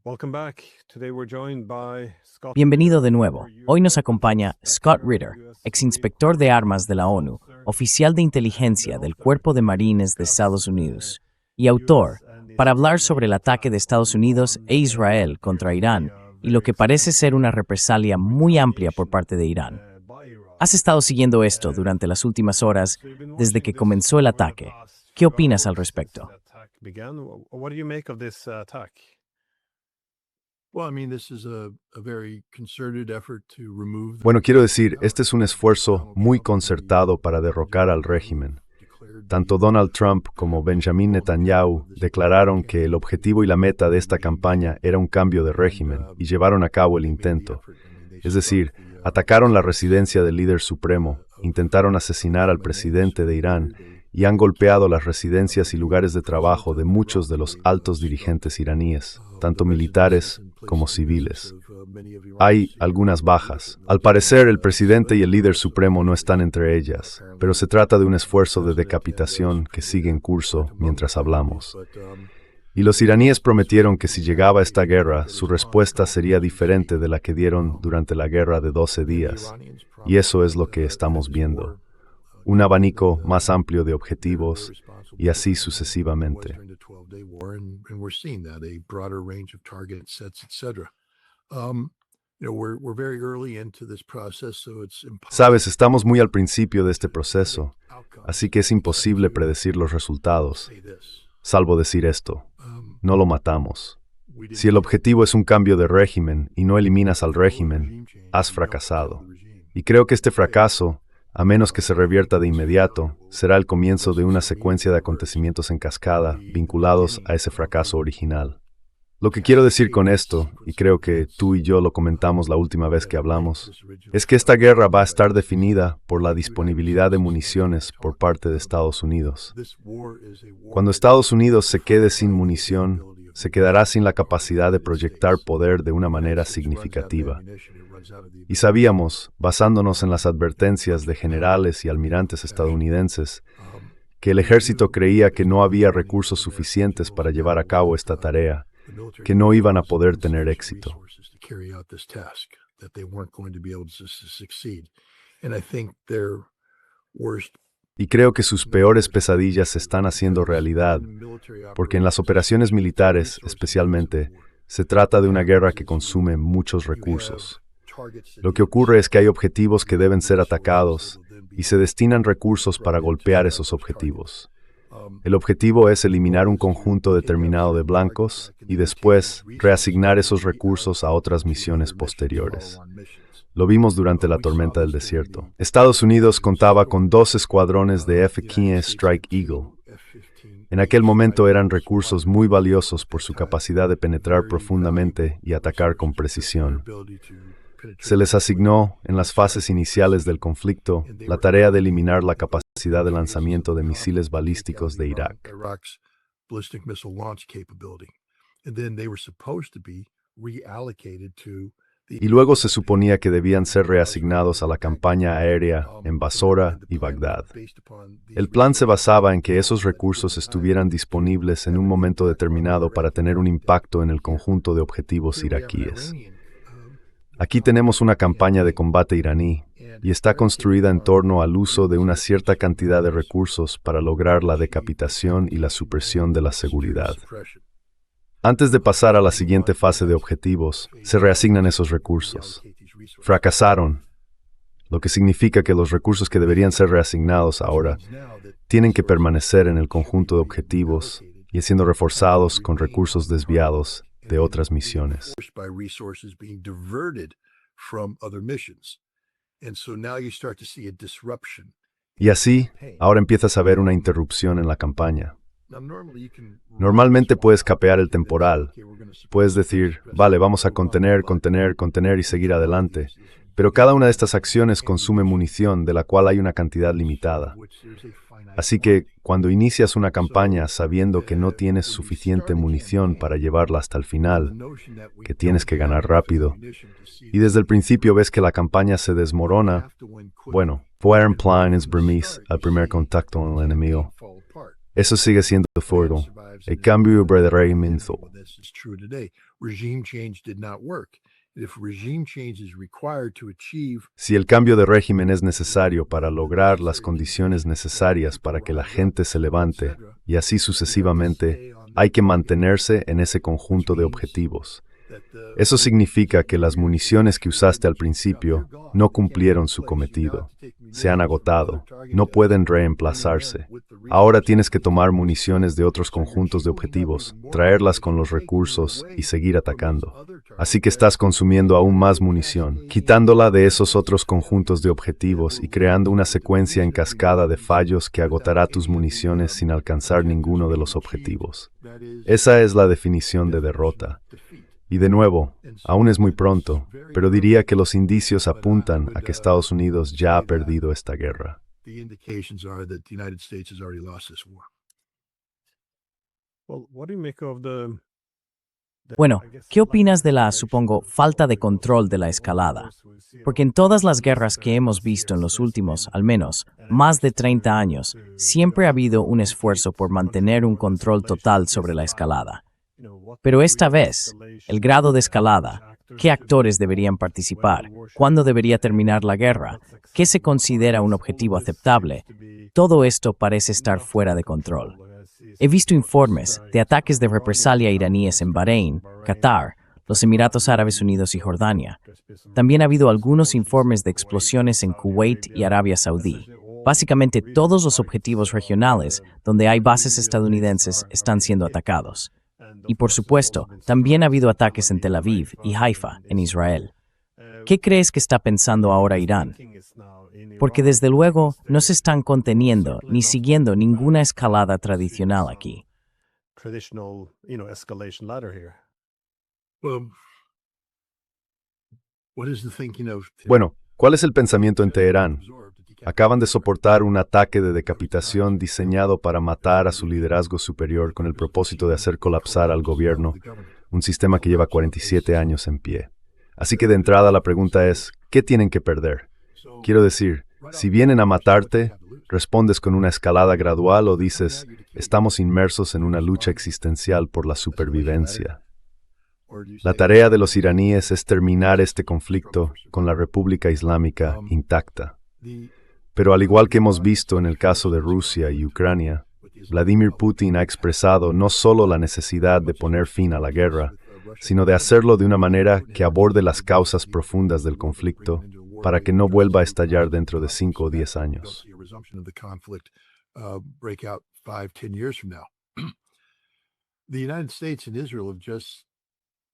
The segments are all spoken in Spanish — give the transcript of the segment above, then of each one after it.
Welcome back. Today we're joined by Scott. Bienvenido de nuevo. Hoy nos acompaña Scott Ritter, exinspector de armas de la ONU, oficial de inteligencia del Cuerpo de Marines de Estados Unidos y autor, para hablar sobre el ataque de Estados Unidos e Israel contra Irán y lo que parece ser una represalia muy amplia por parte de Irán. Has estado siguiendo esto durante las últimas horas desde que comenzó el ataque. ¿Qué opinas al respecto? What do you make of this attack? Bueno, quiero decir, este es un esfuerzo muy concertado para derrocar al régimen. Tanto Donald Trump como Benjamin Netanyahu declararon que el objetivo y la meta de esta campaña era un cambio de régimen y llevaron a cabo el intento. Es decir, atacaron la residencia del líder supremo, intentaron asesinar al presidente de Irán y han golpeado las residencias y lugares de trabajo de muchos de los altos dirigentes iraníes, tanto militares como civiles. Hay algunas bajas. Al parecer, el presidente y el líder supremo no están entre ellas, pero se trata de un esfuerzo de decapitación que sigue en curso mientras hablamos. Y los iraníes prometieron que si llegaba esta guerra, su respuesta sería diferente de la que dieron durante la guerra de 12 días. Y eso es lo que estamos viendo. Un abanico más amplio de objetivos y así sucesivamente. Sabes, estamos muy al principio de este proceso, así que es imposible predecir los resultados. Salvo decir esto, no lo matamos. Si el objetivo es un cambio de régimen y no eliminas al régimen, has fracasado. Y creo que este fracaso, a menos que se revierta de inmediato, será el comienzo de una secuencia de acontecimientos en cascada vinculados a ese fracaso original. Lo que quiero decir con esto, y creo que tú y yo lo comentamos la última vez que hablamos, es que esta guerra va a estar definida por la disponibilidad de municiones por parte de Estados Unidos. Cuando Estados Unidos se quede sin munición, se quedará sin la capacidad de proyectar poder de una manera significativa. Y sabíamos, basándonos en las advertencias de generales y almirantes estadounidenses, que el ejército creía que no había recursos suficientes para llevar a cabo esta tarea, que no iban a poder tener éxito. Y creo que sus peores pesadillas se están haciendo realidad, porque en las operaciones militares, especialmente, se trata de una guerra que consume muchos recursos. Lo que ocurre es que hay objetivos que deben ser atacados y se destinan recursos para golpear esos objetivos. El objetivo es eliminar un conjunto determinado de blancos y después reasignar esos recursos a otras misiones posteriores. Lo vimos durante la tormenta del desierto. Estados Unidos contaba con 2 escuadrones de F-15 Strike Eagle. En aquel momento eran recursos muy valiosos por su capacidad de penetrar profundamente y atacar con precisión. Se les asignó, en las fases iniciales del conflicto, la tarea de eliminar la capacidad de lanzamiento de misiles balísticos de Irak. Y luego se suponía que debían ser reasignados a la campaña aérea en Basora y Bagdad. El plan se basaba en que esos recursos estuvieran disponibles en un momento determinado para tener un impacto en el conjunto de objetivos iraquíes. Aquí tenemos una campaña de combate iraní, y está construida en torno al uso de una cierta cantidad de recursos para lograr la decapitación y la supresión de la seguridad. Antes de pasar a la siguiente fase de objetivos, se reasignan esos recursos. Fracasaron, lo que significa que los recursos que deberían ser reasignados ahora tienen que permanecer en el conjunto de objetivos y siendo reforzados con recursos desviados de otras misiones. Y así, ahora empiezas a ver una interrupción en la campaña. Normalmente puedes capear el temporal. Puedes decir, vale, vamos a contener y seguir adelante. Pero cada una de estas acciones consume munición de la cual hay una cantidad limitada. Así que, cuando inicias una campaña sabiendo que no tienes suficiente munición para llevarla hasta el final, que tienes que ganar rápido, y desde el principio ves que la campaña se desmorona, bueno, fue en plan es Burmese al primer contacto con el enemigo. Eso sigue siendo fuego. El cambio de régimen. This is true today. Regime change did not work. If regime change is required to achieve Si el cambio de régimen es necesario para lograr las condiciones necesarias para que la gente se levante, y así sucesivamente, hay que mantenerse en ese conjunto de objetivos. Eso significa que las municiones que usaste al principio no cumplieron su cometido. Se han agotado. No pueden reemplazarse. Ahora tienes que tomar municiones de otros conjuntos de objetivos, traerlas con los recursos y seguir atacando. Así que estás consumiendo aún más munición, quitándola de esos otros conjuntos de objetivos y creando una secuencia en cascada de fallos que agotará tus municiones sin alcanzar ninguno de los objetivos. Esa es la definición de derrota. Y de nuevo, aún es muy pronto, pero diría que los indicios apuntan a que Estados Unidos ya ha perdido esta guerra. the indications are that the United States has already lost this war. Well, what do you make of the Bueno, ¿qué opinas de la, supongo, falta de control de la escalada? Porque en todas las guerras que hemos visto en los últimos, al menos, más de 30 años, siempre ha habido un esfuerzo por mantener un control total sobre la escalada. Pero esta vez, el grado de escalada, qué actores deberían participar, cuándo debería terminar la guerra, qué se considera un objetivo aceptable, todo esto parece estar fuera de control. He visto informes de ataques de represalia iraníes en Bahrein, Qatar, los Emiratos Árabes Unidos y Jordania. También ha habido algunos informes de explosiones en Kuwait y Arabia Saudí. Básicamente todos los objetivos regionales donde hay bases estadounidenses están siendo atacados. Y por supuesto, también ha habido ataques en Tel Aviv y Haifa, en Israel. ¿Qué crees que está pensando ahora Irán? Porque desde luego no se están conteniendo ni siguiendo ninguna escalada tradicional aquí. traditional, escalation ladder here? Well, what is the thinking of Bueno, ¿cuál es el pensamiento en Teherán? Acaban de soportar un ataque de decapitación diseñado para matar a su liderazgo superior con el propósito de hacer colapsar al gobierno, un sistema que lleva 47 años en pie. Así que de entrada la pregunta es, ¿qué tienen que perder? Quiero decir, si vienen a matarte, respondes con una escalada gradual o dices, estamos inmersos en una lucha existencial por la supervivencia. La tarea de los iraníes es terminar este conflicto con la República Islámica intacta. Pero al igual que hemos visto en el caso de Rusia y Ucrania, Vladimir Putin ha expresado no solo la necesidad de poner fin a la guerra, sino de hacerlo de una manera que aborde las causas profundas del conflicto para que no vuelva a estallar dentro de 5 o 10 años.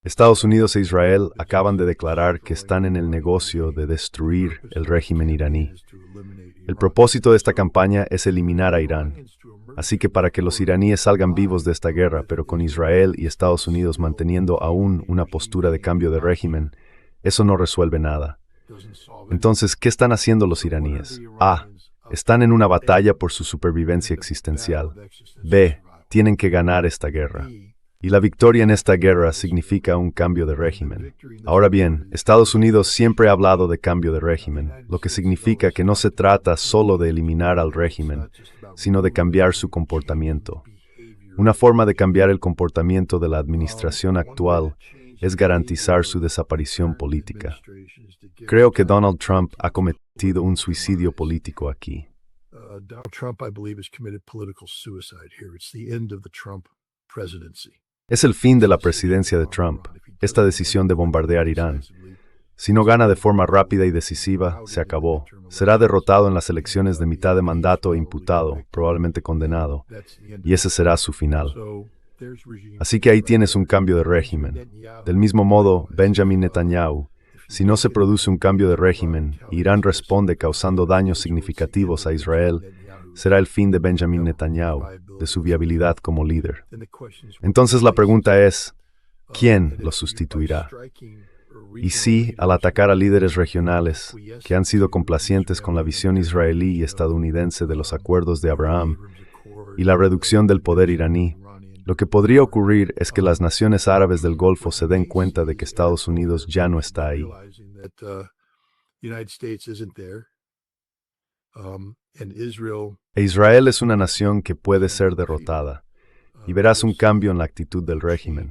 Estados Unidos e Israel acaban de declarar que están en el negocio de destruir el régimen iraní. El propósito de esta campaña es eliminar a Irán. Así que para que los iraníes salgan vivos de esta guerra, pero con Israel y Estados Unidos manteniendo aún una postura de cambio de régimen, eso no resuelve nada. Entonces, ¿qué están haciendo los iraníes? A. Están en una batalla por su supervivencia existencial. B. Tienen que ganar esta guerra. Y la victoria en esta guerra significa un cambio de régimen. Ahora bien, Estados Unidos siempre ha hablado de cambio de régimen, lo que significa que no se trata solo de eliminar al régimen, sino de cambiar su comportamiento. Una forma de cambiar el comportamiento de la administración actual es garantizar su desaparición política. Creo que Donald Trump ha cometido un suicidio político aquí. Donald Trump, I believe, has committed political suicide here. It's the end of the Trump presidency. Es el fin de la presidencia de Trump, esta decisión de bombardear Irán. Si no gana de forma rápida y decisiva, se acabó. Será derrotado en las elecciones de mitad de mandato e imputado, probablemente condenado, y ese será su final. Así que ahí tienes un cambio de régimen. Del mismo modo, Benjamin Netanyahu, si no se produce un cambio de régimen, Irán responde causando daños significativos a Israel, será el fin de Benjamin Netanyahu, de su viabilidad como líder. Entonces la pregunta es, ¿quién lo sustituirá? Y sí, al atacar a líderes regionales que han sido complacientes con la visión israelí y estadounidense de los acuerdos de Abraham y la reducción del poder iraní, lo que podría ocurrir es que las naciones árabes del Golfo se den cuenta de que Estados Unidos ya no está ahí. And Israel E Israel es una nación que puede ser derrotada, y verás un cambio en la actitud del régimen.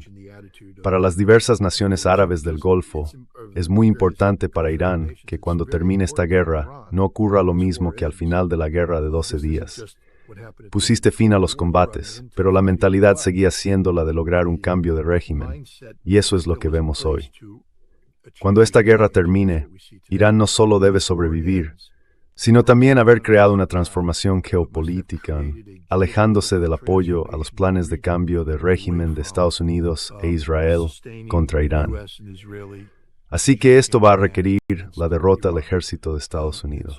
Para las diversas naciones árabes del Golfo, es muy importante para Irán que cuando termine esta guerra no ocurra lo mismo que al final de la guerra de 12 días. Pusiste fin a los combates, pero la mentalidad seguía siendo la de lograr un cambio de régimen, y eso es lo que vemos hoy. Cuando esta guerra termine, Irán no solo debe sobrevivir, sino también haber creado una transformación geopolítica, alejándose del apoyo a los planes de cambio de régimen de Estados Unidos e Israel contra Irán. Así que esto va a requerir la derrota del ejército de Estados Unidos.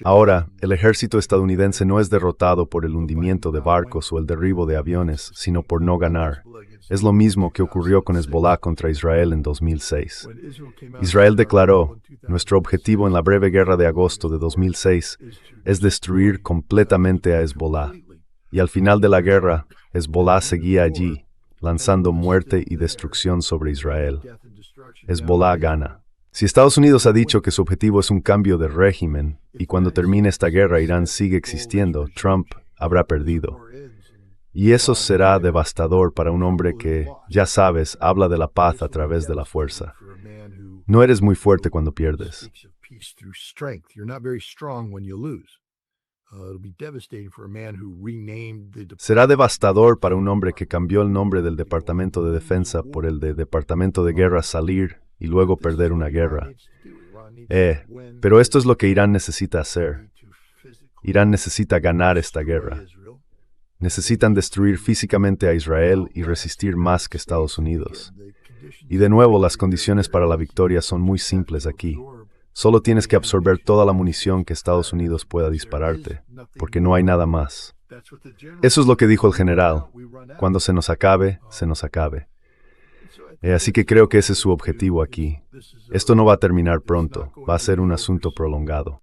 Ahora, el ejército estadounidense no es derrotado por el hundimiento de barcos o el derribo de aviones, sino por no ganar. Es lo mismo que ocurrió con Hezbollah contra Israel en 2006. Israel declaró, nuestro objetivo en la breve guerra de agosto de 2006 es destruir completamente a Hezbollah. Y al final de la guerra, Hezbollah seguía allí, lanzando muerte y destrucción sobre Israel. Hezbollah gana. Si Estados Unidos ha dicho que su objetivo es un cambio de régimen, y cuando termine esta guerra Irán sigue existiendo, Trump habrá perdido. Y eso será devastador para un hombre que, ya sabes, habla de la paz a través de la fuerza. No eres muy fuerte cuando pierdes. Será devastador para un hombre que cambió el nombre del Departamento de Defensa por el de Departamento de Guerra salir y luego perder una guerra. Pero esto es lo que Irán necesita hacer. Irán necesita ganar esta guerra. Necesitan destruir físicamente a Israel y resistir más que Estados Unidos. Y de nuevo, las condiciones para la victoria son muy simples aquí. Solo tienes que absorber toda la munición que Estados Unidos pueda dispararte, porque no hay nada más. Eso es lo que dijo el general. Cuando se nos acabe, se nos acabe. Así que creo que ese es su objetivo aquí. Esto no va a terminar pronto, va a ser un asunto prolongado.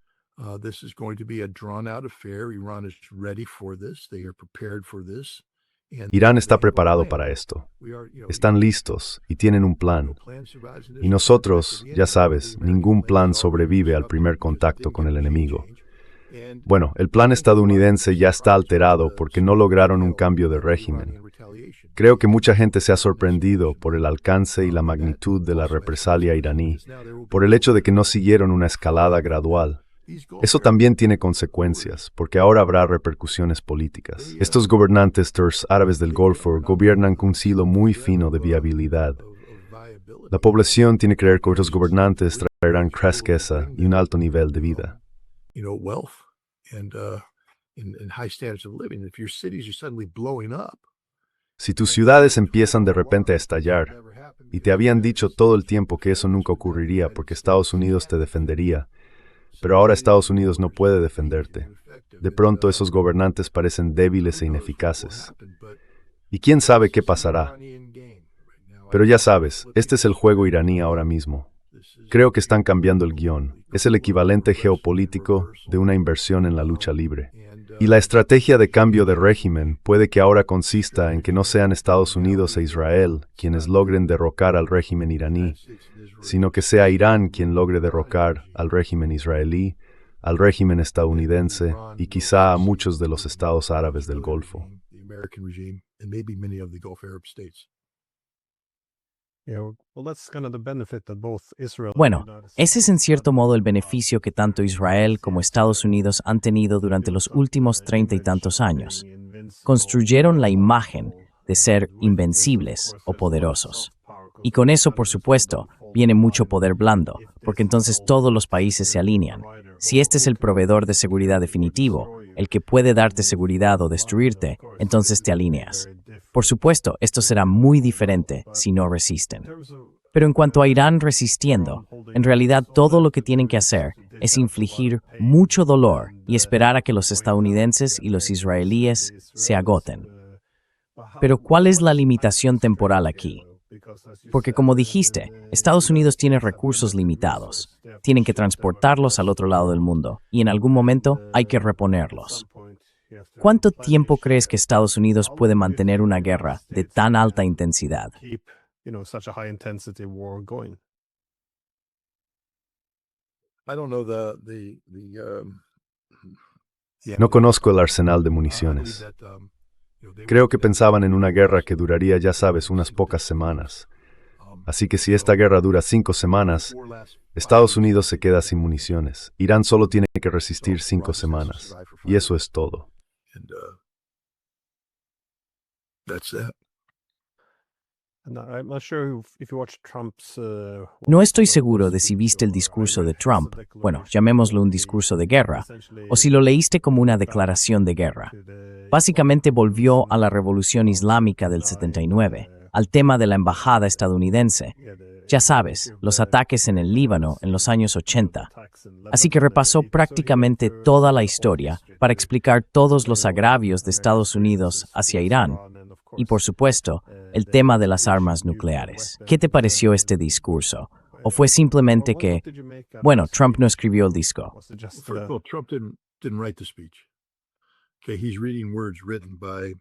Irán está preparado para esto. Están listos y tienen un plan. Y nosotros, ya sabes, ningún plan sobrevive al primer contacto con el enemigo. Bueno, el plan estadounidense ya está alterado porque no lograron un cambio de régimen. Creo que mucha gente se ha sorprendido por el alcance y la magnitud de la represalia iraní, por el hecho de que no siguieron una escalada gradual. Eso también tiene consecuencias, porque ahora habrá repercusiones políticas. Estos gobernantes árabes del Golfo gobiernan con un hilo muy fino de viabilidad. La población tiene que creer que otros gobernantes traerán riqueza y un alto nivel de vida. Si tus ciudades empiezan de repente a estallar, y te habían dicho todo el tiempo que eso nunca ocurriría porque Estados Unidos te defendería, pero ahora Estados Unidos no puede defenderte. De pronto esos gobernantes parecen débiles e ineficaces. Y quién sabe qué pasará. Pero ya sabes, este es el juego iraní ahora mismo. Creo que están cambiando el guión. Es el equivalente geopolítico de una inversión en la lucha libre. Y la estrategia de cambio de régimen puede que ahora consista en que no sean Estados Unidos e Israel quienes logren derrocar al régimen iraní, sino que sea Irán quien logre derrocar al régimen israelí, al régimen estadounidense y quizá a muchos de los estados árabes del Golfo. Bueno, ese es en cierto modo el beneficio que tanto Israel como Estados Unidos han tenido durante los últimos 30 y tantos años. Construyeron la imagen de ser invencibles o poderosos. Y con eso, por supuesto, viene mucho poder blando, porque entonces todos los países se alinean. Si este es el proveedor de seguridad definitivo, el que puede darte seguridad o destruirte, entonces te alineas. Por supuesto, esto será muy diferente si no resisten. Pero en cuanto a Irán resistiendo, en realidad todo lo que tienen que hacer es infligir mucho dolor y esperar a que los estadounidenses y los israelíes se agoten. Pero ¿cuál es la limitación temporal aquí? Porque como dijiste, Estados Unidos tiene recursos limitados. Tienen que transportarlos al otro lado del mundo y en algún momento hay que reponerlos. ¿Cuánto tiempo crees que Estados Unidos puede mantener una guerra de tan alta intensidad? I don't know No conozco el arsenal de municiones. Creo que pensaban en una guerra que duraría, ya sabes, unas pocas semanas. Así que si esta guerra dura 5 semanas, Estados Unidos se queda sin municiones. Irán solo tiene que resistir 5 semanas. Y eso es todo. No estoy seguro de si viste el discurso de Trump, bueno, llamémoslo un discurso de guerra, o si lo leíste como una declaración de guerra. Básicamente volvió a la revolución islámica del 79, al tema de la embajada estadounidense. Ya sabes, los ataques en el Líbano en los años 80. Así que repasó prácticamente toda la historia para explicar todos los agravios de Estados Unidos hacia Irán. Y por supuesto, el tema de las armas nucleares. ¿Qué te pareció este discurso? ¿O fue simplemente que, bueno, Trump no escribió el disco? First of all, Trump didn't write the speech. Okay, he's reading words written by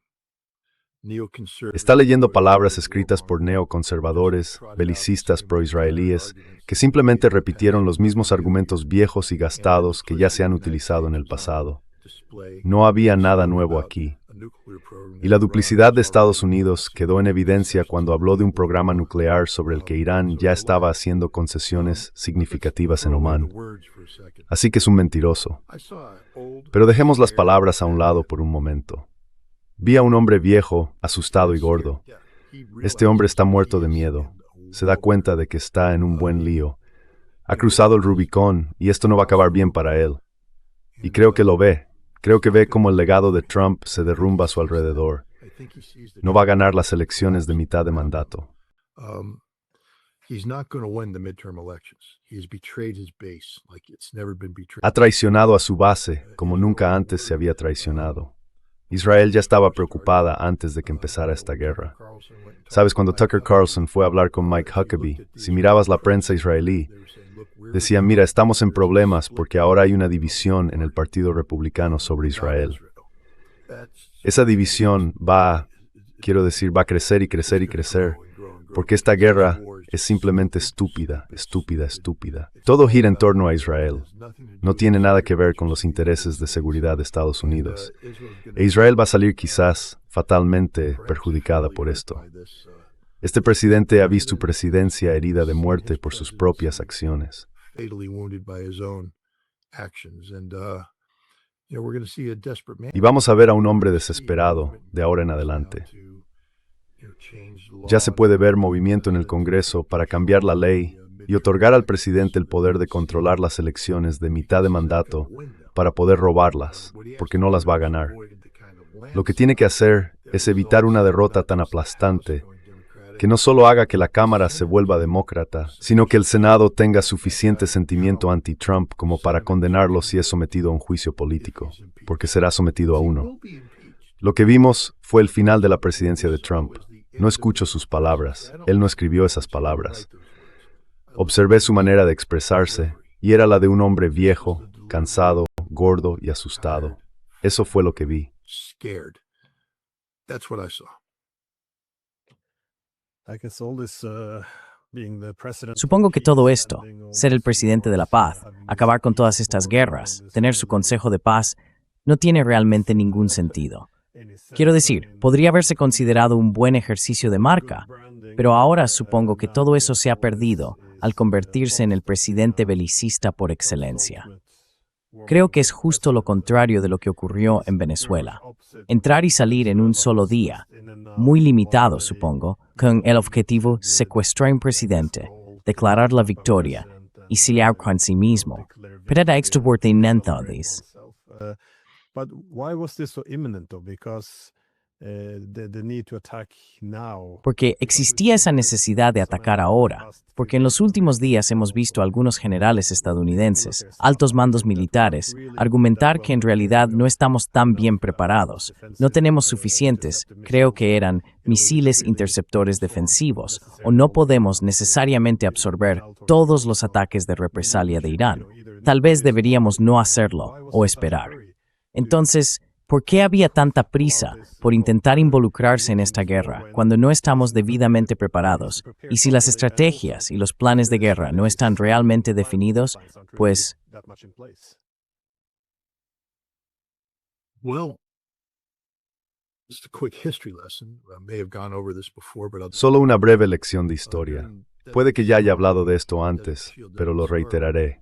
neoconservatives. Está leyendo palabras escritas por neoconservadores, belicistas pro-israelíes, que simplemente repitieron los mismos argumentos viejos y gastados que ya se han utilizado en el pasado. No había nada nuevo aquí. Y la duplicidad de Estados Unidos quedó en evidencia cuando habló de un programa nuclear sobre el que Irán ya estaba haciendo concesiones significativas en Omán. Así que es un mentiroso. Pero dejemos las palabras a un lado por un momento. Vi a un hombre viejo, asustado y gordo. Este hombre está muerto de miedo. Se da cuenta de que está en un buen lío. Ha cruzado el Rubicón y esto no va a acabar bien para él. Y creo que lo ve. Creo que ve cómo el legado de Trump se derrumba a su alrededor. No va a ganar las elecciones de mitad de mandato. Ha traicionado a su base como nunca antes se había traicionado. Israel ya estaba preocupada antes de que empezara esta guerra. Sabes, cuando Tucker Carlson fue a hablar con Mike Huckabee, si mirabas la prensa israelí, decían, mira, estamos en problemas porque ahora hay una división en el Partido Republicano sobre Israel. Esa división va a crecer y crecer y crecer, porque esta guerra es simplemente estúpida, estúpida, estúpida. Todo gira en torno a Israel. No tiene nada que ver con los intereses de seguridad de Estados Unidos. E Israel va a salir quizás fatalmente perjudicada por esto. Este presidente ha visto su presidencia herida de muerte por sus propias acciones. Y vamos a ver a un hombre desesperado de ahora en adelante. Ya se puede ver movimiento en el Congreso para cambiar la ley y otorgar al presidente el poder de controlar las elecciones de mitad de mandato para poder robarlas, porque no las va a ganar. Lo que tiene que hacer es evitar una derrota tan aplastante que no solo haga que la Cámara se vuelva demócrata, sino que el Senado tenga suficiente sentimiento anti-Trump como para condenarlo si es sometido a un juicio político, porque será sometido a uno. Lo que vimos fue el final de la presidencia de Trump. No escucho sus palabras. Él no escribió esas palabras. Observé su manera de expresarse, y era la de un hombre viejo, cansado, gordo y asustado. Eso fue lo que vi. Supongo que todo esto, ser el presidente de la paz, acabar con todas estas guerras, tener su consejo de paz, no tiene realmente ningún sentido. Quiero decir, podría haberse considerado un buen ejercicio de marca, pero ahora supongo que todo eso se ha perdido al convertirse en el presidente belicista por excelencia. Creo que es justo lo contrario de lo que ocurrió en Venezuela. Entrar y salir en un solo día, muy limitado, supongo, con el objetivo secuestrar a un presidente, declarar la victoria y se con sí mismo. Pero era extraordinario. But why was this so imminent, though? Because the need to attack now. Porque existía esa necesidad de atacar ahora, porque en los últimos días hemos visto a algunos generales estadounidenses, altos mandos militares, argumentar que en realidad no estamos tan bien preparados, no tenemos suficientes, creo que eran, misiles interceptores defensivos, o no podemos necesariamente absorber todos los ataques de represalia de Irán. Tal vez deberíamos no hacerlo o esperar. Entonces, ¿Por qué había tanta prisa por intentar involucrarse en esta guerra cuando no estamos debidamente preparados? Y si las estrategias y los planes de guerra no están realmente definidos, pues Well, just a quick history lesson. I may have gone over this before, but Solo una breve lección de historia. Puede que ya haya hablado de esto antes, pero lo reiteraré.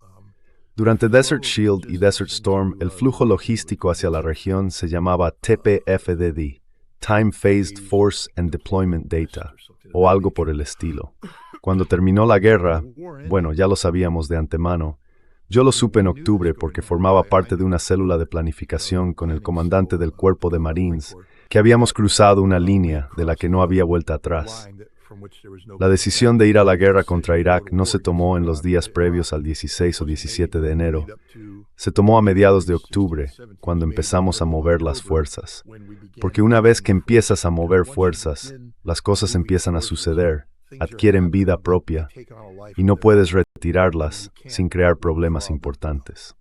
Durante Desert Shield y Desert Storm, el flujo logístico hacia la región se llamaba TPFDD, Time Phased Force and Deployment Data, o algo por el estilo. Cuando terminó la guerra, bueno, ya lo sabíamos de antemano, yo lo supe en octubre porque formaba parte de una célula de planificación con el comandante del Cuerpo de Marines, que habíamos cruzado una línea de la que no había vuelta atrás. La decisión de ir a la guerra contra Irak no se tomó en los días previos al 16 o 17 de enero. Se tomó a mediados de octubre, cuando empezamos a mover las fuerzas. Porque una vez que empiezas a mover fuerzas, las cosas empiezan a suceder, adquieren vida propia, y no puedes retirarlas sin crear problemas importantes.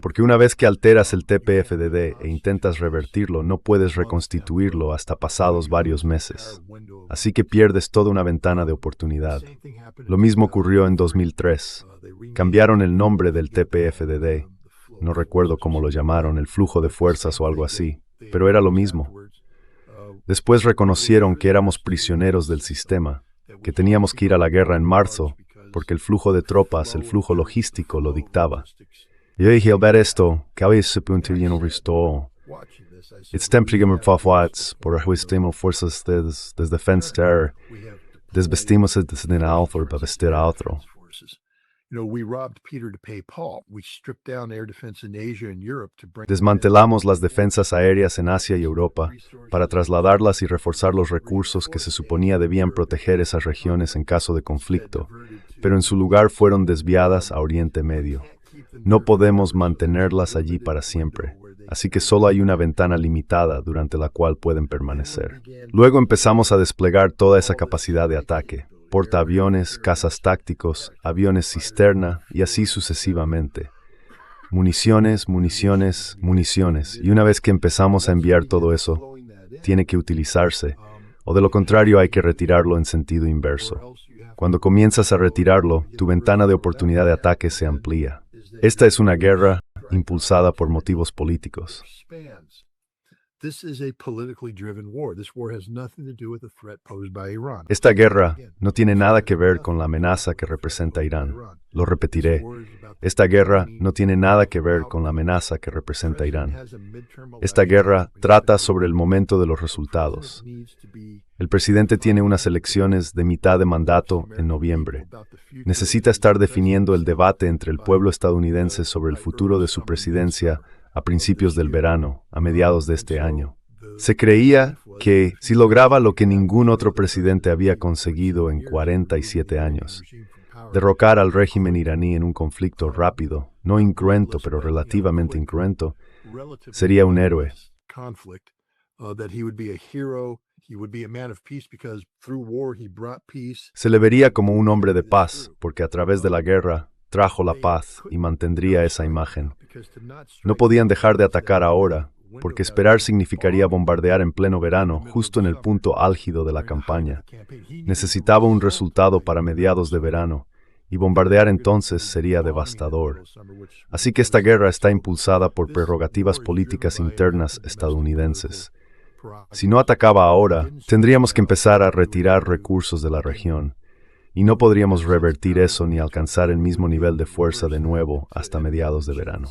Porque una vez que alteras el TPFDD e intentas revertirlo, no puedes reconstituirlo hasta pasados varios meses. Así que pierdes toda una ventana de oportunidad. Lo mismo ocurrió en 2003. Cambiaron el nombre del TPFDD. No recuerdo cómo lo llamaron, el flujo de fuerzas o algo así, pero era lo mismo. Después reconocieron que éramos prisioneros del sistema, que teníamos que ir a la guerra en marzo, porque el flujo de tropas, el flujo logístico lo dictaba. Y yo dije, al ver esto, que había ese punto lleno visto, it's tempting por ajustar fuerzas desde defensa, desvestimos desde el alto para vestir a otro. Desmantelamos las defensas aéreas en Asia y Europa para trasladarlas y reforzar los recursos que se suponía debían proteger esas regiones en caso de conflicto, pero en su lugar fueron desviadas a Oriente Medio. No podemos mantenerlas allí para siempre, así que solo hay una ventana limitada durante la cual pueden permanecer. Luego empezamos a desplegar toda esa capacidad de ataque. Portaaviones, cazas tácticos, aviones cisterna y así sucesivamente. Municiones, municiones, municiones. Y una vez que empezamos a enviar todo eso, tiene que utilizarse, o de lo contrario hay que retirarlo en sentido inverso. Cuando comienzas a retirarlo, tu ventana de oportunidad de ataque se amplía. Esta es una guerra impulsada por motivos políticos. Esta guerra no tiene nada que ver con la amenaza que representa Irán. Lo repetiré. Esta guerra no tiene nada que ver con la amenaza que representa Irán. Esta guerra trata sobre el momento de los resultados. El presidente tiene unas elecciones de mitad de mandato en noviembre. Necesita estar definiendo el debate entre el pueblo estadounidense sobre el futuro de su presidencia a principios del verano, a mediados de este año. Se creía que, si lograba lo que ningún otro presidente había conseguido en 47 años, derrocar al régimen iraní en un conflicto rápido, no incruento, pero relativamente incruento, sería un héroe. Se le vería como un hombre de paz, porque a través de la guerra trajo la paz y mantendría esa imagen. No podían dejar de atacar ahora, porque esperar significaría bombardear en pleno verano, justo en el punto álgido de la campaña. Necesitaba un resultado para mediados de verano, y bombardear entonces sería devastador. Así que esta guerra está impulsada por prerrogativas políticas internas estadounidenses. Si no atacaba ahora, tendríamos que empezar a retirar recursos de la región. Y no podríamos revertir eso ni alcanzar el mismo nivel de fuerza de nuevo hasta mediados de verano.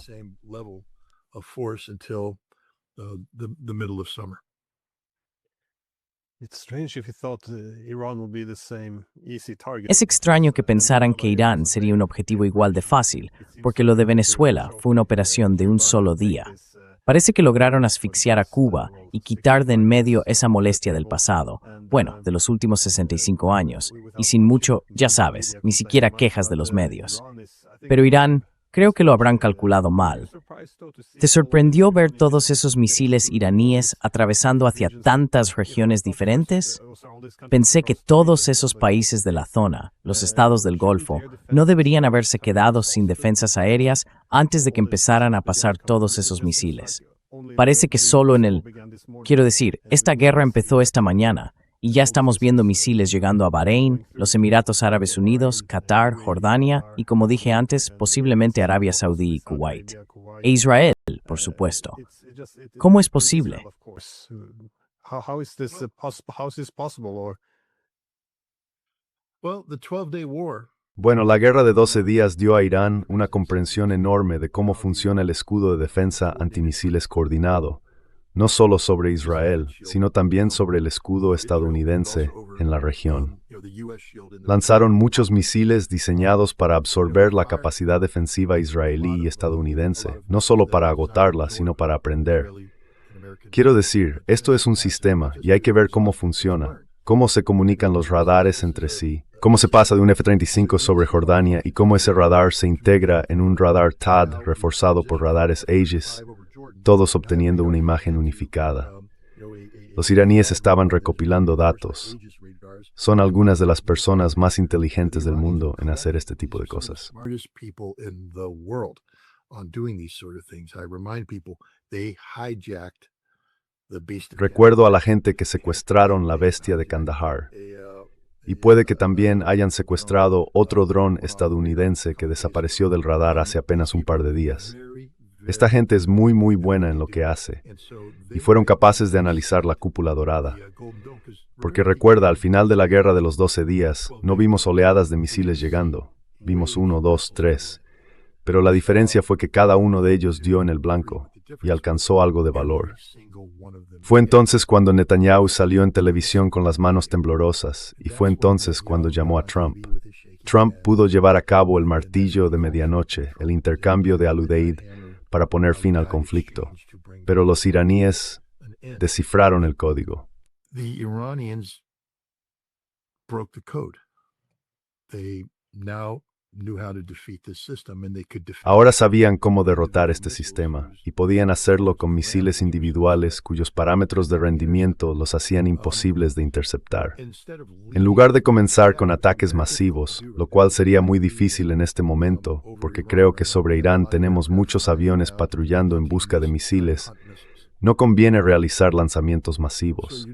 Es extraño que pensaran que Irán sería un objetivo igual de fácil, porque lo de Venezuela fue una operación de un solo día. Parece que lograron asfixiar a Cuba y quitar de en medio esa molestia del pasado, bueno, de los últimos 65 años, y sin mucho, ya sabes, ni siquiera quejas de los medios. Pero Irán Creo que lo habrán calculado mal. ¿Te sorprendió ver todos esos misiles iraníes atravesando hacia tantas regiones diferentes? Pensé que todos esos países de la zona, los estados del Golfo, no deberían haberse quedado sin defensas aéreas antes de que empezaran a pasar todos esos misiles. Parece que solo Quiero decir, esta guerra empezó esta mañana y ya estamos viendo misiles llegando a Bahrein, los Emiratos Árabes Unidos, Qatar, Jordania y, como dije antes, posiblemente Arabia Saudí y Kuwait. E Israel, por supuesto. ¿Cómo es posible? How is this possible? Well, the 12-day war. Bueno, la guerra de 12 días dio a Irán una comprensión enorme de cómo funciona el escudo de defensa antimisiles coordinado, no solo sobre Israel, sino también sobre el escudo estadounidense en la región. Lanzaron muchos misiles diseñados para absorber la capacidad defensiva israelí y estadounidense, no solo para agotarla, sino para aprender. Quiero decir, esto es un sistema y hay que ver cómo funciona, cómo se comunican los radares entre sí, cómo se pasa de un F-35 sobre Jordania y cómo ese radar se integra en un radar THAAD reforzado por radares Aegis, todos obteniendo una imagen unificada. Los iraníes estaban recopilando datos. Son algunas de las personas más inteligentes del mundo en hacer este tipo de cosas. Recuerdo a la gente que secuestraron la bestia de Kandahar. Y puede que también hayan secuestrado otro dron estadounidense que desapareció del radar hace apenas un par de días. Esta gente es muy buena en lo que hace, y fueron capaces de analizar la cúpula dorada. Porque recuerda, al final de la guerra de los 12 días, no vimos oleadas de misiles llegando. Vimos 1, 2, 3. Pero la diferencia fue que cada uno de ellos dio en el blanco, y alcanzó algo de valor. Fue entonces cuando Netanyahu salió en televisión con las manos temblorosas, y fue entonces cuando llamó a Trump. Trump pudo llevar a cabo el martillo de medianoche, el intercambio de Al-Udeid, para poner fin al conflicto. Pero los iraníes descifraron el código. The Iranians broke the code. They now knew how to defeat this system and they could defeat. Ahora sabían cómo derrotar este sistema y podían hacerlo con misiles individuales cuyos parámetros de rendimiento los hacían imposibles de interceptar. En lugar de comenzar con ataques masivos, lo cual sería muy difícil en este momento, porque creo que sobre Irán tenemos muchos aviones patrullando en busca de misiles, no conviene realizar lanzamientos masivos.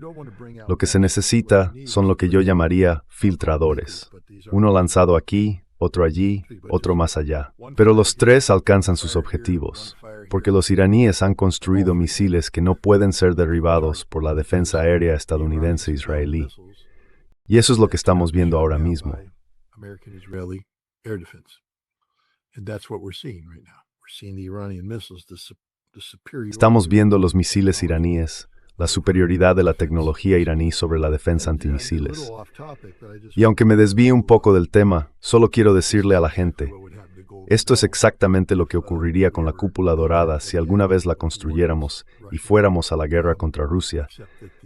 Lo que se necesita son lo que yo llamaría filtradores. Uno lanzado aquí, otro allí, otro más allá. Pero los tres alcanzan sus objetivos, porque los iraníes han construido misiles que no pueden ser derribados por la defensa aérea estadounidense e israelí. Y eso es lo que estamos viendo ahora mismo. Estamos viendo los misiles iraníes, la superioridad de la tecnología iraní sobre la defensa antimisiles. Y aunque me desvíe un poco del tema, solo quiero decirle a la gente, esto es exactamente lo que ocurriría con la cúpula dorada si alguna vez la construyéramos y fuéramos a la guerra contra Rusia,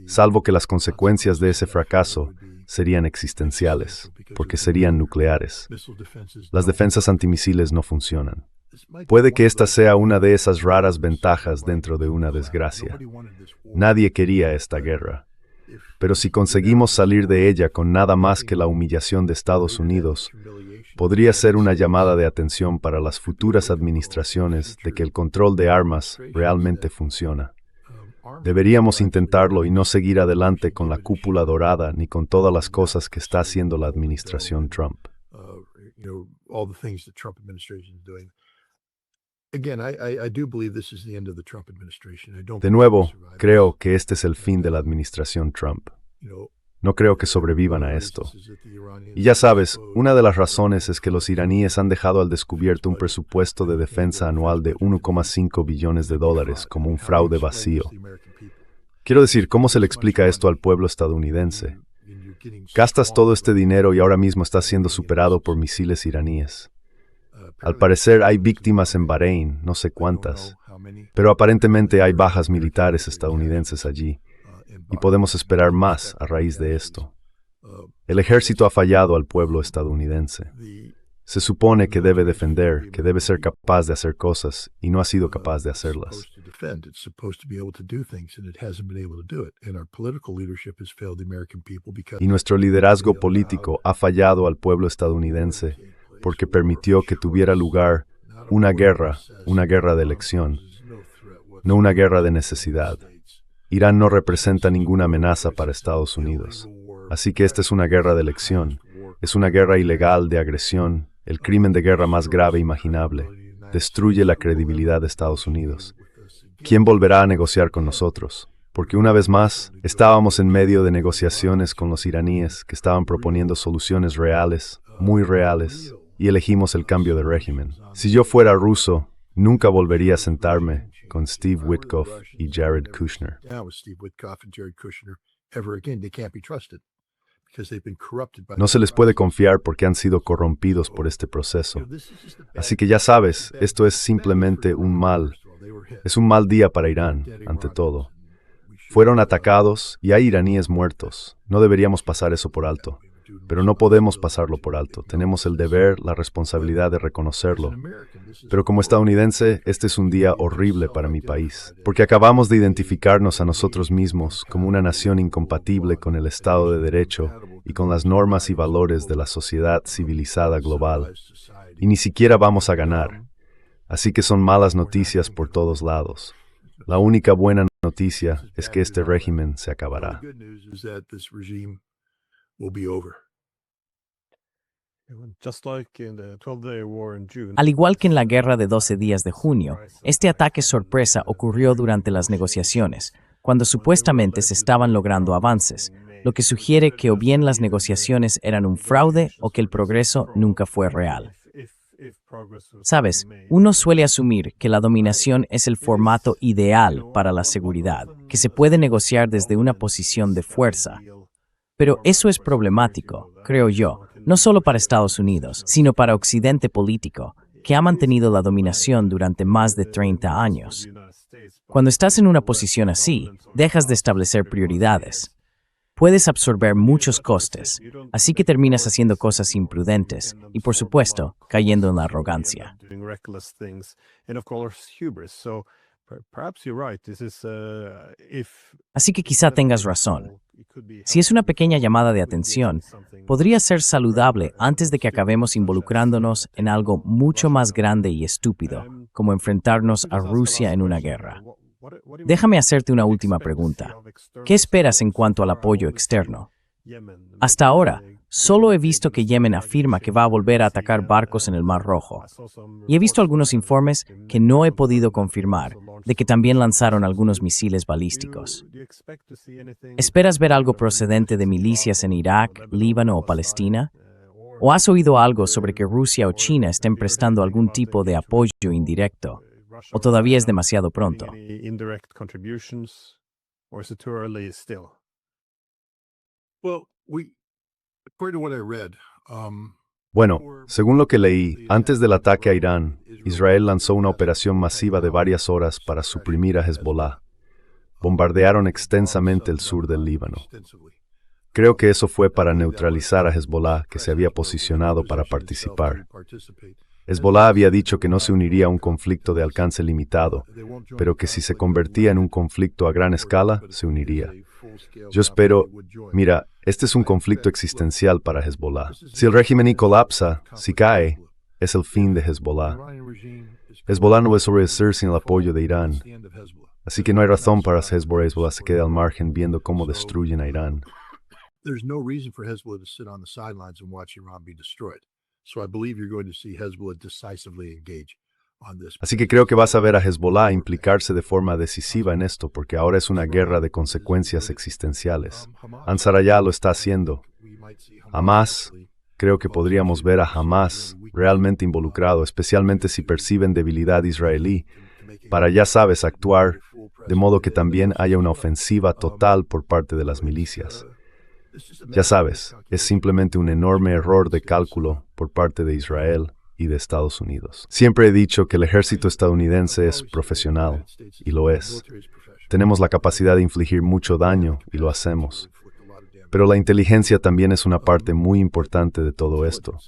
salvo que las consecuencias de ese fracaso serían existenciales, porque serían nucleares. Las defensas antimisiles no funcionan. Puede que esta sea una de esas raras ventajas dentro de una desgracia. Nadie quería esta guerra. Pero si conseguimos salir de ella con nada más que la humillación de Estados Unidos, podría ser una llamada de atención para las futuras administraciones de que el control de armas realmente funciona. Deberíamos intentarlo y no seguir adelante con la cúpula dorada ni con todas las cosas que está haciendo la administración Trump. De nuevo, creo que este es el fin de la administración Trump. No creo que sobrevivan a esto. Y ya sabes, una de las razones es que los iraníes han dejado al descubierto un presupuesto de defensa anual de $1,5 billones como un fraude vacío. Quiero decir, ¿cómo se le explica esto al pueblo estadounidense? Gastas todo este dinero y ahora mismo estás siendo superado por misiles iraníes. Al parecer hay víctimas en Bahrein, no sé cuántas, pero aparentemente hay bajas militares estadounidenses allí, y podemos esperar más a raíz de esto. El ejército ha fallado al pueblo estadounidense. Se supone que debe defender, que debe ser capaz de hacer cosas, y no ha sido capaz de hacerlas. Y nuestro liderazgo político ha fallado al pueblo estadounidense porque permitió que tuviera lugar una guerra de elección, no una guerra de necesidad. Irán no representa ninguna amenaza para Estados Unidos. Así que esta es una guerra de elección. Es una guerra ilegal de agresión, el crimen de guerra más grave imaginable. Destruye la credibilidad de Estados Unidos. ¿Quién volverá a negociar con nosotros? Porque una vez más, estábamos en medio de negociaciones con los iraníes que estaban proponiendo soluciones reales, muy reales, y elegimos el cambio de régimen. Si yo fuera ruso, nunca volvería a sentarme con Steve Witkoff y Jared Kushner. No se les puede confiar porque han sido corrompidos por este proceso. Así que ya sabes, esto es simplemente un mal. Es un mal día para Irán, ante todo. Fueron atacados y hay iraníes muertos. No deberíamos pasar eso por alto. Pero no podemos pasarlo por alto. Tenemos el deber, la responsabilidad de reconocerlo. Pero como estadounidense, este es un día horrible para mi país, porque acabamos de identificarnos a nosotros mismos como una nación incompatible con el Estado de Derecho y con las normas y valores de la sociedad civilizada global. Y ni siquiera vamos a ganar. Así que son malas noticias por todos lados. La única buena noticia es que este régimen se acabará. Al igual que en la guerra de 12 días de junio, este ataque sorpresa ocurrió durante las negociaciones, cuando supuestamente se estaban logrando avances, lo que sugiere que o bien las negociaciones eran un fraude o que el progreso nunca fue real. Sabes, uno suele asumir que la dominación es el formato ideal para la seguridad, que se puede negociar desde una posición de fuerza. Pero eso es problemático, creo yo, no solo para Estados Unidos, sino para Occidente político, que ha mantenido la dominación durante más de 30 años. Cuando estás en una posición así, dejas de establecer prioridades. Puedes absorber muchos costes, así que terminas haciendo cosas imprudentes y, por supuesto, cayendo en la arrogancia. Así que quizá tengas razón. Si es una pequeña llamada de atención, podría ser saludable antes de que acabemos involucrándonos en algo mucho más grande y estúpido, como enfrentarnos a Rusia en una guerra. Déjame hacerte una última pregunta. ¿Qué esperas en cuanto al apoyo externo? Hasta ahora, solo he visto que Yemen afirma que va a volver a atacar barcos en el Mar Rojo. Y he visto algunos informes que no he podido confirmar, de que también lanzaron algunos misiles balísticos. ¿Esperas ver algo procedente de milicias en Irak, Líbano o Palestina? ¿O has oído algo sobre que Rusia o China estén prestando algún tipo de apoyo indirecto? ¿O todavía es demasiado pronto? Bueno, según lo que leí, antes del ataque a Irán, Israel lanzó una operación masiva de varias horas para suprimir a Hezbollah. Bombardearon extensamente el sur del Líbano. Creo que eso fue para neutralizar a Hezbollah, que se había posicionado para participar. Hezbollah había dicho que no se uniría a un conflicto de alcance limitado, pero que si se convertía en un conflicto a gran escala, se uniría. Yo espero, mira, este es un conflicto existencial para Hezbollah. Si el régimen colapsa, si cae, es el fin de Hezbollah. Hezbollah no va a sobrevivir sin el apoyo de Irán. Así que no hay razón para que Hezbollah se quede al margen viendo cómo destruyen a Irán. There's no reason for Hezbollah to sit on the sidelines and watch Iran be destroyed. So I believe you're going to see Hezbollah decisively engage on this. Así que creo que vas a ver a Hezbollah implicarse de forma decisiva en esto, porque ahora es una guerra de consecuencias existenciales. Ansar ya lo está haciendo. Hamas, creo que podríamos ver a Hamas realmente involucrado, especialmente si perciben debilidad israelí, para, ya sabes, actuar de modo que también haya una ofensiva total por parte de las milicias. Ya sabes, es simplemente un enorme error de cálculo por parte de Israel y de Estados Unidos. Siempre he dicho que el ejército estadounidense es profesional, y lo es. Tenemos la capacidad de infligir mucho daño, y lo hacemos. Pero la inteligencia también es una parte muy importante de todo esto.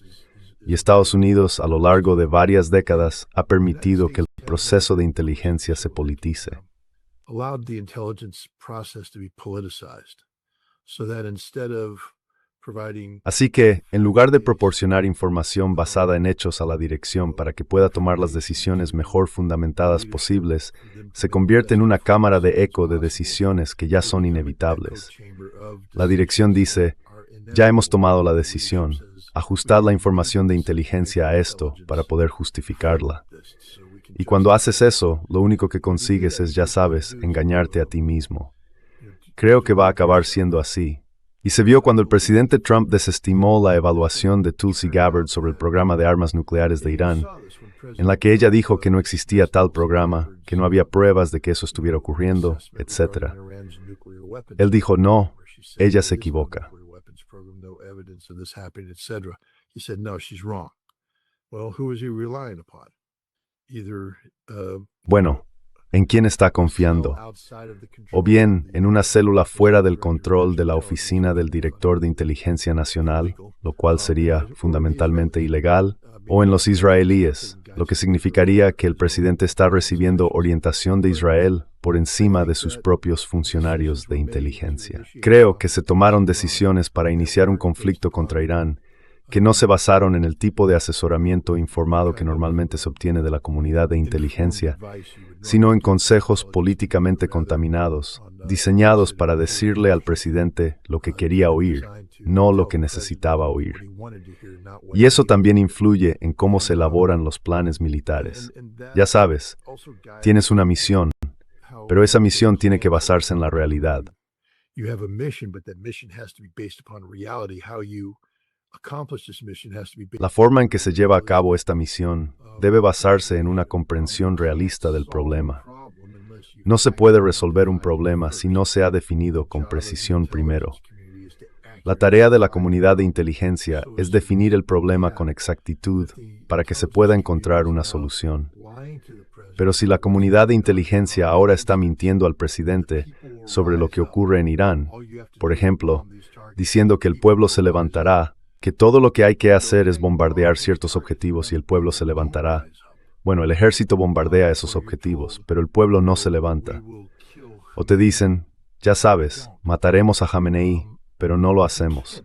Y Estados Unidos, a lo largo de varias décadas, ha permitido que el proceso de inteligencia se politice. Allowed the intelligence process to be politicized, so that instead of providing Así que, en lugar de proporcionar información basada en hechos a la dirección para que pueda tomar las decisiones mejor fundamentadas posibles, se convierte en una cámara de eco de decisiones que ya son inevitables. La dirección dice, ya hemos tomado la decisión, ajustad la información de inteligencia a esto para poder justificarla. Y cuando haces eso, lo único que consigues es, ya sabes, engañarte a ti mismo. Creo que va a acabar siendo así. Y se vio cuando el presidente Trump desestimó la evaluación de Tulsi Gabbard sobre el programa de armas nucleares de Irán, en la que ella dijo que no existía tal programa, que no había pruebas de que eso estuviera ocurriendo, etc. Él dijo, no, ella se equivoca. Bueno, ¿en quién está confiando? O bien en una célula fuera del control de la oficina del director de inteligencia nacional, lo cual sería fundamentalmente ilegal, o en los israelíes, lo que significaría que el presidente está recibiendo orientación de Israel por encima de sus propios funcionarios de inteligencia. Creo que se tomaron decisiones para iniciar un conflicto contra Irán que no se basaron en el tipo de asesoramiento informado que normalmente se obtiene de la comunidad de inteligencia, sino en consejos políticamente contaminados, diseñados para decirle al presidente lo que quería oír, no lo que necesitaba oír. Y eso también influye en cómo se elaboran los planes militares. Ya sabes, tienes una misión, pero esa misión tiene que basarse en la realidad. La forma en que se lleva a cabo esta misión debe basarse en una comprensión realista del problema. No se puede resolver un problema si no se ha definido con precisión primero. La tarea de la comunidad de inteligencia es definir el problema con exactitud para que se pueda encontrar una solución. Pero si la comunidad de inteligencia ahora está mintiendo al presidente sobre lo que ocurre en Irán, por ejemplo, diciendo que el pueblo se levantará, que todo lo que hay que hacer es bombardear ciertos objetivos y el pueblo se levantará. Bueno, el ejército bombardea esos objetivos, pero el pueblo no se levanta. O te dicen, ya sabes, mataremos a Jamenei, pero no lo hacemos.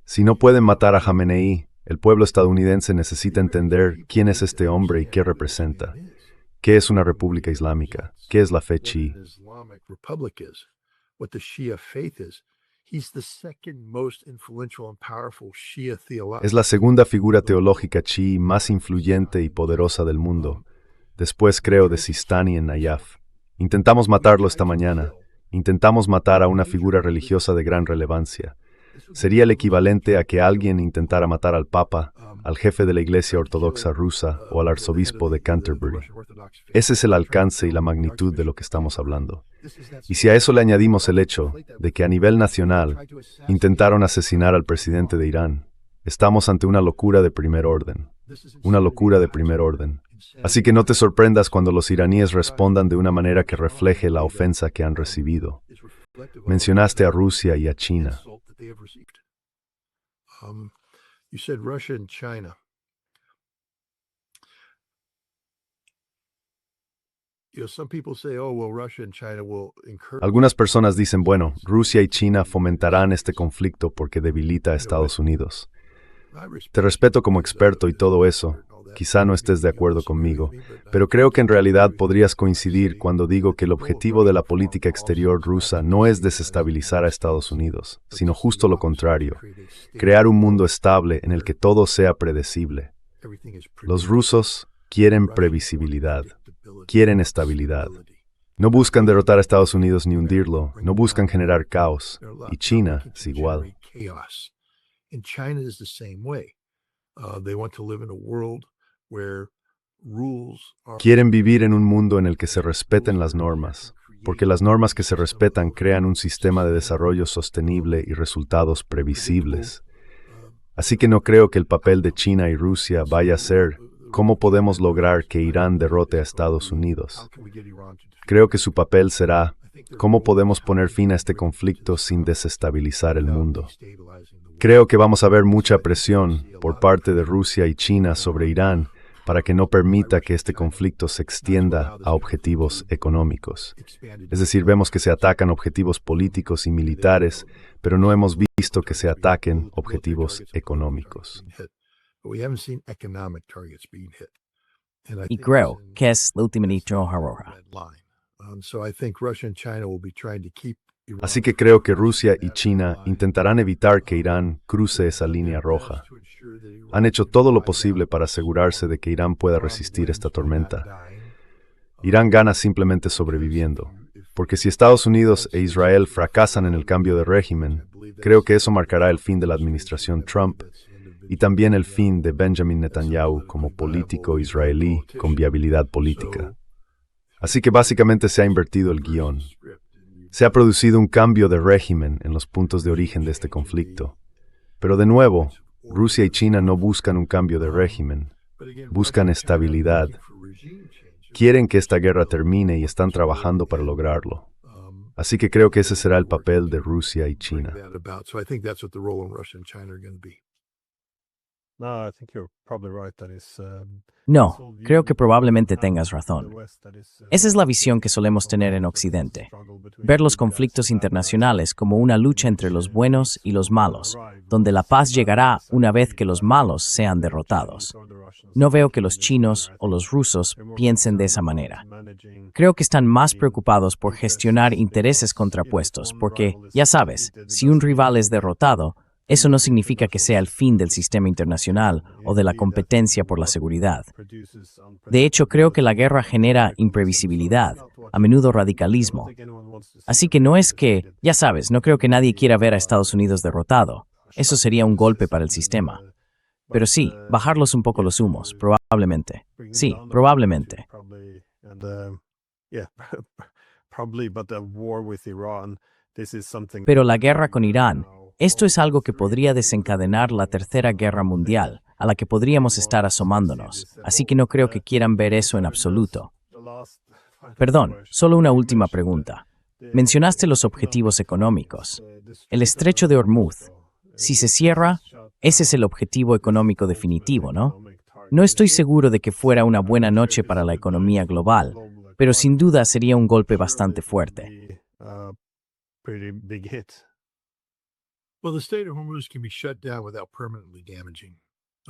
Si no pueden matar a Jamenei, el pueblo estadounidense necesita entender quién es este hombre y qué representa. ¿Qué es una república islámica? ¿Qué es la fe chií? Es la segunda figura teológica chií más influyente y poderosa del mundo. Después, creo, de Sistani en Nayaf. Intentamos matarlo esta mañana. Intentamos matar a una figura religiosa de gran relevancia. Sería el equivalente a que alguien intentara matar al Papa, al jefe de la Iglesia Ortodoxa rusa o al arzobispo de Canterbury. Ese es el alcance y la magnitud de lo que estamos hablando. Y si a eso le añadimos el hecho de que a nivel nacional intentaron asesinar al presidente de Irán, estamos ante una locura de primer orden. Una locura de primer orden. Así que no te sorprendas cuando los iraníes respondan de una manera que refleje la ofensa que han recibido. Mencionaste a Rusia y a China. Algunas personas dicen, bueno, Rusia y China fomentarán este conflicto porque debilita a Estados Unidos. Te respeto como experto y todo eso. Quizá no estés de acuerdo conmigo, pero creo que en realidad podrías coincidir cuando digo que el objetivo de la política exterior rusa no es desestabilizar a Estados Unidos, sino justo lo contrario, crear un mundo estable en el que todo sea predecible. Los rusos quieren previsibilidad, quieren estabilidad. No buscan derrotar a Estados Unidos ni hundirlo, no buscan generar caos, y China es igual. Quieren vivir en un mundo en el que se respeten las normas, porque las normas que se respetan crean un sistema de desarrollo sostenible y resultados previsibles. Así que no creo que el papel de China y Rusia vaya a ser cómo podemos lograr que Irán derrote a Estados Unidos. Creo que su papel será cómo podemos poner fin a este conflicto sin desestabilizar el mundo. Creo que vamos a ver mucha presión por parte de Rusia y China sobre Irán para que no permita que este conflicto se extienda a objetivos económicos. Es decir, vemos que se atacan objetivos políticos y militares, pero no hemos visto que se ataquen objetivos económicos. Y creo que es la última línea roja. Así que creo que Rusia y China intentarán evitar que Irán cruce esa línea roja. Han hecho todo lo posible para asegurarse de que Irán pueda resistir esta tormenta. Irán gana simplemente sobreviviendo, porque si Estados Unidos e Israel fracasan en el cambio de régimen, creo que eso marcará el fin de la administración Trump y también el fin de Benjamin Netanyahu como político israelí con viabilidad política. Así que básicamente se ha invertido el guión. Se ha producido un cambio de régimen en los puntos de origen de este conflicto. Pero de nuevo, Rusia y China no buscan un cambio de régimen, buscan estabilidad. Quieren que esta guerra termine y están trabajando para lograrlo. Así que creo que ese será el papel de Rusia y China. No, creo que probablemente tengas razón. Esa es la visión que solemos tener en Occidente. Ver los conflictos internacionales como una lucha entre los buenos y los malos, donde la paz llegará una vez que los malos sean derrotados. No veo que los chinos o los rusos piensen de esa manera. Creo que están más preocupados por gestionar intereses contrapuestos, porque, ya sabes, si un rival es derrotado, eso no significa que sea el fin del sistema internacional o de la competencia por la seguridad. De hecho, creo que la guerra genera imprevisibilidad, a menudo radicalismo. Así que no es que, ya sabes, no creo que nadie quiera ver a Estados Unidos derrotado. Eso sería un golpe para el sistema. Pero sí, bajarlos un poco los humos, probablemente. Sí, probablemente. Pero la guerra con Irán, esto es algo que podría desencadenar la Tercera Guerra Mundial, a la que podríamos estar asomándonos, así que no creo que quieran ver eso en absoluto. Perdón, solo una última pregunta. Mencionaste los objetivos económicos. El estrecho de Hormuz, si se cierra, ese es el objetivo económico definitivo, ¿no? No estoy seguro de que fuera una buena noche para la economía global, pero sin duda sería un golpe bastante fuerte.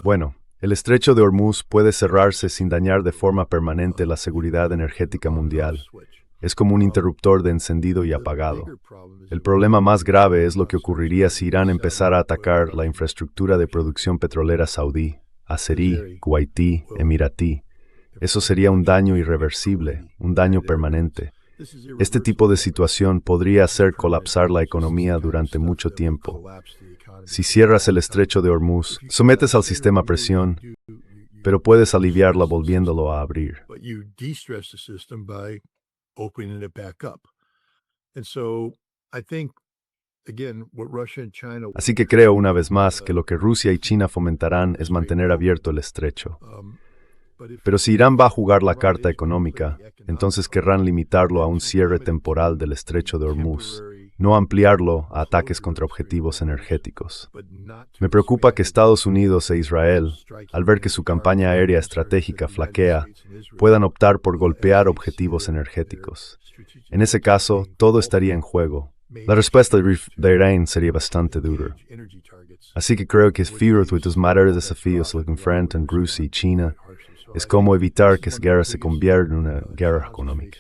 Bueno, el estrecho de Hormuz puede cerrarse sin dañar de forma permanente la seguridad energética mundial. Es como un interruptor de encendido y apagado. El problema más grave es lo que ocurriría si Irán empezara a atacar la infraestructura de producción petrolera saudí, azerí, kuwaití, emiratí. Eso sería un daño irreversible, un daño permanente. Este tipo de situación podría hacer colapsar la economía durante mucho tiempo. Si cierras el estrecho de Hormuz, sometes al sistema a presión, pero puedes aliviarla volviéndolo a abrir. Así que creo una vez más que lo que Rusia y China fomentarán es mantener abierto el estrecho. Pero si Irán va a jugar la carta económica, entonces querrán limitarlo a un cierre temporal del estrecho de Hormuz, no ampliarlo a ataques contra objetivos energéticos. Me preocupa que Estados Unidos e Israel, al ver que su campaña aérea estratégica flaquea, puedan optar por golpear objetivos energéticos. En ese caso, todo estaría en juego. La respuesta de Irán sería bastante dura. Así que creo que uno de los mayores desafíos que enfrentan Rusia y China es cómo evitar que esa guerra se convierta en una guerra económica.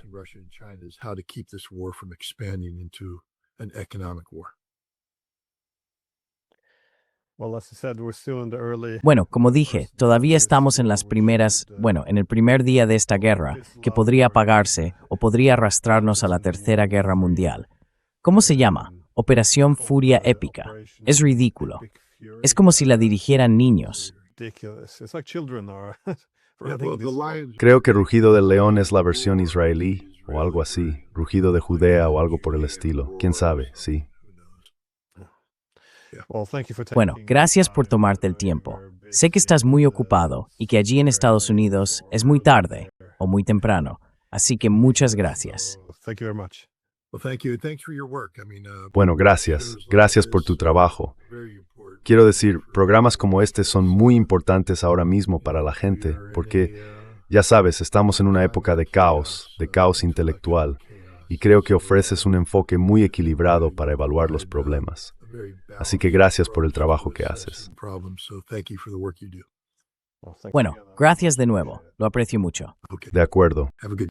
Bueno, como dije, todavía estamos en en el primer día de esta guerra, que podría apagarse o podría arrastrarnos a la Tercera Guerra Mundial. ¿Cómo se llama? Operación Furia Épica. Es ridículo. Es como si la dirigieran niños. Creo que Rugido del León es la versión israelí, o algo así, Rugido de Judea o algo por el estilo. ¿Quién sabe? Sí. Bueno, gracias por tomarte el tiempo. Sé que estás muy ocupado y que allí en Estados Unidos es muy tarde o muy temprano, así que muchas gracias. Bueno, gracias. Gracias por tu trabajo. Quiero decir, programas como este son muy importantes ahora mismo para la gente, porque, ya sabes, estamos en una época de caos intelectual, y creo que ofreces un enfoque muy equilibrado para evaluar los problemas. Así que gracias por el trabajo que haces. Bueno, gracias de nuevo. Lo aprecio mucho. De acuerdo. Have a good